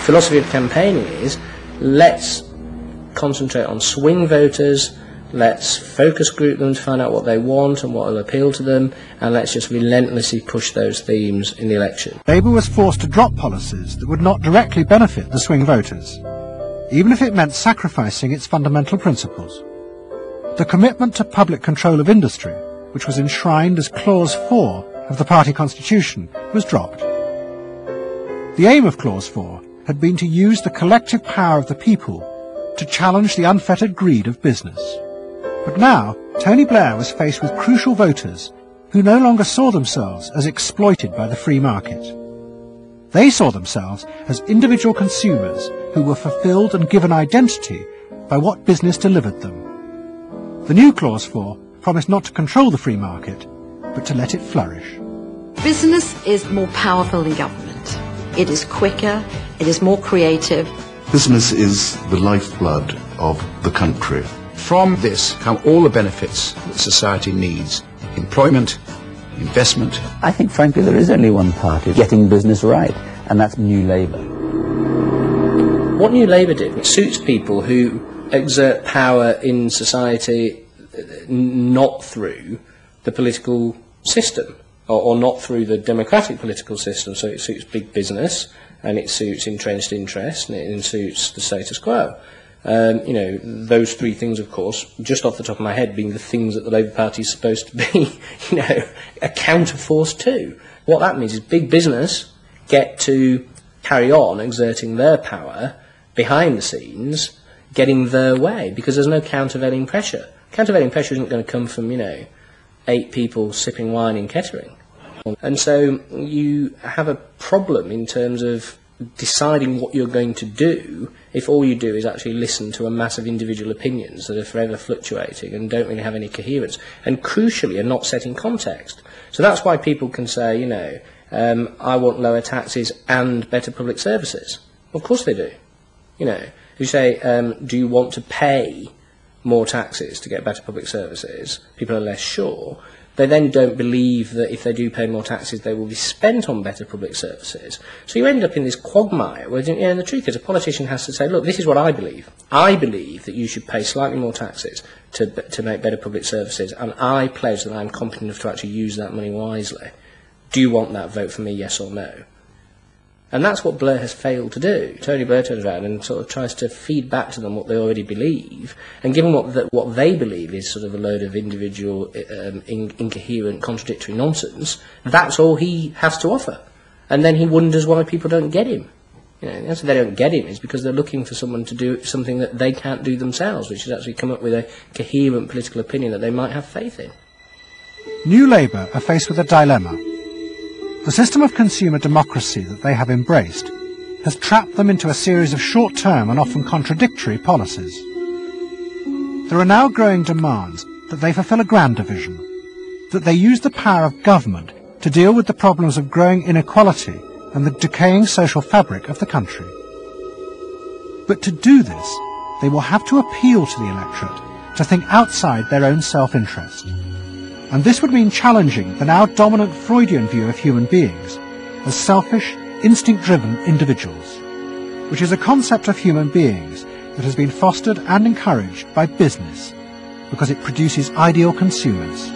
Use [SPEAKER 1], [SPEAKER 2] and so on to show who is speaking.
[SPEAKER 1] philosophy of campaigning is, let's concentrate on swing voters, let's focus group them to find out what they want and what will appeal to them, and let's just relentlessly push those themes in the election.
[SPEAKER 2] Labour was forced to drop policies that would not directly benefit the swing voters, even if it meant sacrificing its fundamental principles. The commitment to public control of industry, which was enshrined as Clause 4 of the party constitution, was dropped. The aim of Clause 4 had been to use the collective power of the people to challenge the unfettered greed of business. But now, Tony Blair was faced with crucial voters who no longer saw themselves as exploited by the free market. They saw themselves as individual consumers who were fulfilled and given identity by what business delivered them. The new Clause 4 promised not to control the free market, but to let it flourish.
[SPEAKER 3] Business is more powerful than government. It is quicker, it is more creative.
[SPEAKER 4] Business is the lifeblood of the country.
[SPEAKER 5] From this come all the benefits that society needs: employment, investment.
[SPEAKER 6] I think, frankly, there is only one party getting business right, and that's New Labour.
[SPEAKER 1] What New Labour did, it suits people who exert power in society not through the political system, or not through the democratic political system. So it suits big business, and it suits entrenched interest, and it suits the status quo. You know, those three things, of course, just off the top of my head, being the things that the Labour Party is supposed to be, you know, a counterforce to. What that means is big business get to carry on exerting their power behind the scenes, getting their way, because there's no countervailing pressure. Countervailing pressure isn't going to come from, you know, 8 people sipping wine in Kettering. And so you have a problem in terms of deciding what you're going to do if all you do is actually listen to a mass of individual opinions that are forever fluctuating and don't really have any coherence, and crucially are not set in context. So that's why people can say, you know, I want lower taxes and better public services. Of course they do. You know, if you say, do you want to pay more taxes to get better public services, people are less sure. They then don't believe that if they do pay more taxes, they will be spent on better public services. So you end up in this quagmire where, you know, the truth is a politician has to say, look, this is what I believe. I believe that you should pay slightly more taxes to make better public services, and I pledge that I'm competent enough to actually use that money wisely. Do you want that? Vote for me, yes or no. And that's what Blair has failed to do. Tony Blair turns around and sort of tries to feed back to them what they already believe, and given what they believe is sort of a load of individual, incoherent, contradictory nonsense, that's all he has to offer. And then he wonders why people don't get him. You know, the answer they don't get him is because they're looking for someone to do something that they can't do themselves, which is actually come up with a coherent political opinion that they might have faith in.
[SPEAKER 2] New Labour are faced with a dilemma. The system of consumer democracy that they have embraced has trapped them into a series of short-term and often contradictory policies. There are now growing demands that they fulfil a grander vision, that they use the power of government to deal with the problems of growing inequality and the decaying social fabric of the country. But to do this, they will have to appeal to the electorate to think outside their own self-interest. And this would mean challenging the now dominant Freudian view of human beings as selfish, instinct-driven individuals, which is a concept of human beings that has been fostered and encouraged by business because it produces ideal consumers.